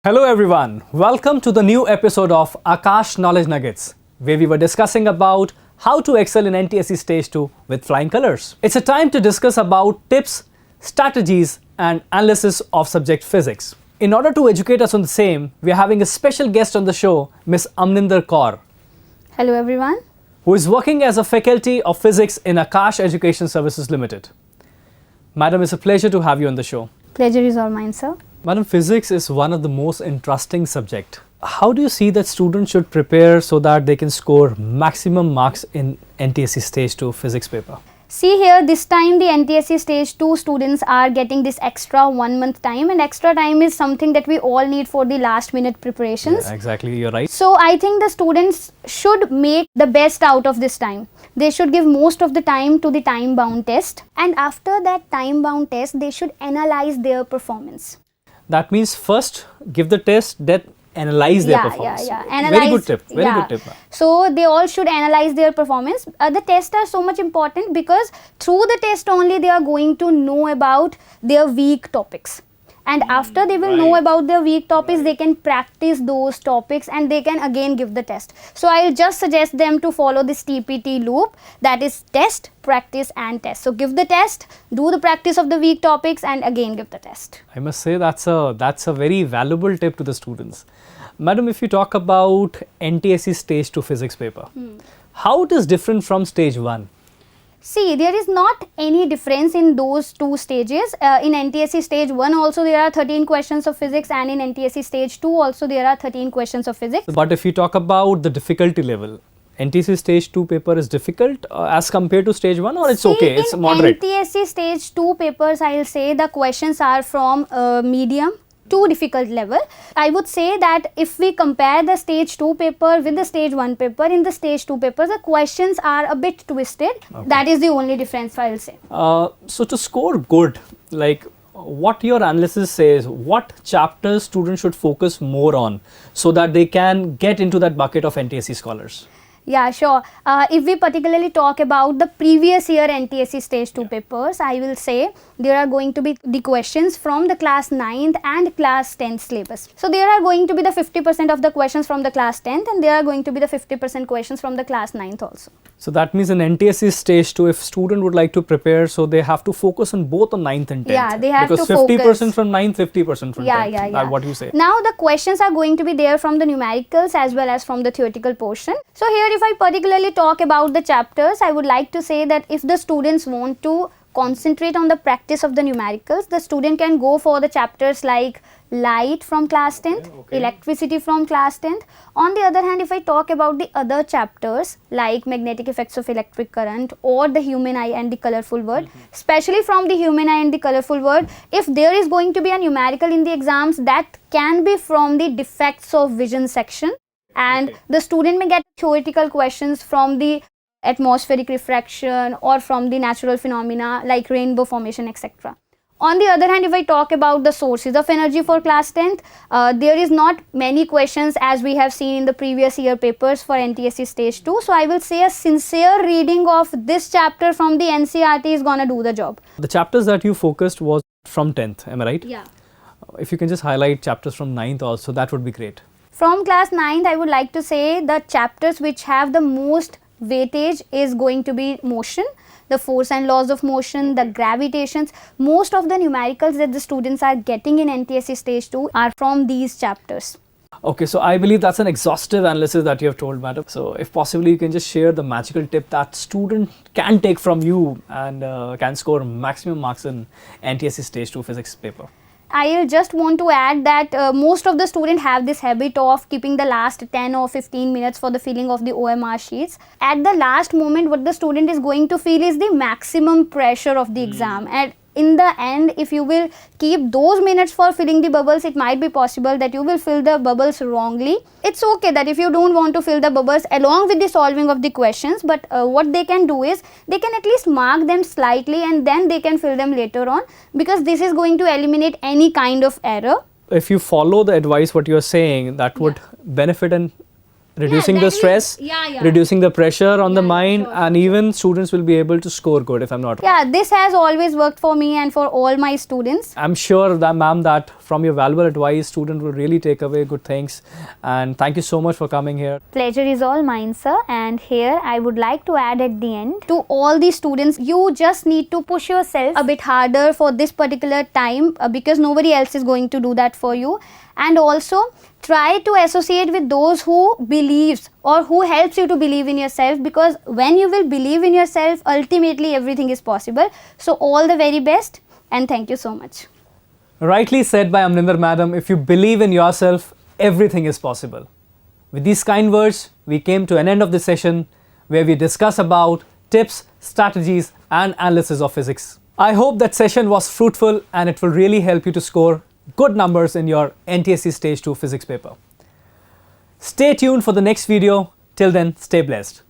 Hello everyone, welcome to the new episode of Aakash Knowledge Nuggets, where we were discussing about how to excel in NTSE Stage II with flying colors. It's a time to discuss about tips, strategies and analysis of subject physics. In order to educate us on the same, we are having a special guest on the show, Ms. Amninder Kaur. Hello everyone. Who is working as a faculty of physics in Aakash Education Services Limited. Madam, it's a pleasure to have you on the show. Pleasure is all mine, sir. Madam, physics is one of the most interesting subjects. How do you see that students should prepare so that they can score maximum marks in NTSE Stage II physics paper? See here, this time the NTSE Stage II students are getting this extra 1 month time, and extra time is something that we all need for the last minute preparations. Yeah, exactly, you're right. So I think the students should make the best out of this time. They should give most of the time to the time bound test, and after that time bound test they should analyze their performance. That means first give the test, then analyze their performance. Analyze, very good tip. Very good tip. So they all should analyze their performance. The tests are so much important because through the test only they are going to know about their weak topics. And after they will know about their weak topics, they can practice those topics and they can again give the test. So I'll just suggest them to follow this DPT loop, that is test, practice and test. So give the test, do the practice of the weak topics and again give the test. I must say that's a very valuable tip to the students. Madam, if you talk about NTSE Stage II physics paper, how it is different from Stage I? See, there is not any difference in those two stages. In NTSE Stage I also there are 13 questions of physics, and in NTSE Stage II also there are 13 questions of physics. But if you talk about the difficulty level, NTSE Stage II paper is difficult as compared to Stage I, or it's okay, it's moderate? In NTSE Stage II papers, I will say the questions are from medium to difficult level. I would say that if we compare the Stage II paper with the Stage I paper, in the Stage II paper the questions are a bit twisted. Okay. That is the only difference I will say. So to score good, like what your analysis says, what chapters students should focus more on so that they can get into that bucket of NTSE scholars? Yeah, sure. If we particularly talk about the previous year NTSE Stage II papers, I will say there are going to be the questions from the class 9th and class 10th syllabus. So there are going to be the 50% of the questions from the class 10th, and there are going to be the 50% questions from the class 9th also. So that means in NTSE Stage II, if student would like to prepare, so they have to focus on both on 9th and 10th. Yeah, they have because to focus. Because 50% from 9th, 50% from 10th. Yeah. What you say? Now the questions are going to be there from the numericals as well as from the theoretical portion. So here if I particularly talk about the chapters, I would like to say that if the students want to concentrate on the practice of the numericals, the student can go for the chapters like light from class 10th, electricity from class 10th. On the other hand, if I talk about the other chapters like magnetic effects of electric current or the human eye and the colorful world, especially from the human eye and the colorful world, if there is going to be a numerical in the exams, that can be from the defects of vision section, and the student may get theoretical questions from the atmospheric refraction or from the natural phenomena like rainbow formation, etc. On the other hand, if I talk about the sources of energy for class 10th, there is not many questions as we have seen in the previous year papers for NTSE Stage II. So I will say a sincere reading of this chapter from the NCERT is gonna do the job. The chapters that you focused was from 10th, am I right? Yeah. If you can just highlight chapters from 9th also, that would be great. From class 9th, I would like to say the chapters which have the most weightage is going to be motion, the force and laws of motion, the gravitations. Most of the numericals that the students are getting in NTSE Stage II are from these chapters. Okay, so I believe that's an exhaustive analysis that you have told, madam. So if possible, you can just share the magical tip that student can take from you and can score maximum marks in NTSE Stage II physics paper. I just want to add that most of the students have this habit of keeping the last 10 or 15 minutes for the filling of the OMR sheets. At the last moment, what the student is going to feel is the maximum pressure of the exam. And in the end, if you will keep those minutes for filling the bubbles, it might be possible that you will fill the bubbles wrongly. It's okay that if you don't want to fill the bubbles along with the solving of the questions, but what they can do is they can at least mark them slightly and then they can fill them later on, because this is going to eliminate any kind of error. If you follow the advice what you are saying, that would benefit and reducing that the will- stress, yeah. reducing the pressure on the Yeah, mind, sure, and even students will be able to score good, if I'm not wrong. Yeah, this has always worked for me and for all my students. I'm sure that, ma'am, that from your valuable advice, student will really take away good things. And thank you so much for coming here. Pleasure is all mine, sir. And here I would like to add at the end, to all the students, you just need to push yourself a bit harder for this particular time because nobody else is going to do that for you. And also try to associate with those who believes or who helps you to believe in yourself, because when you will believe in yourself, ultimately everything is possible. So all the very best and thank you so much. Rightly said by Amrinder madam, if you believe in yourself, everything is possible. With these kind words, we came to an end of this session where we discuss about tips, strategies and analysis of physics. I hope that session was fruitful and it will really help you to score good numbers in your NTSE Stage II physics paper. Stay tuned for the next video. Till then, stay blessed.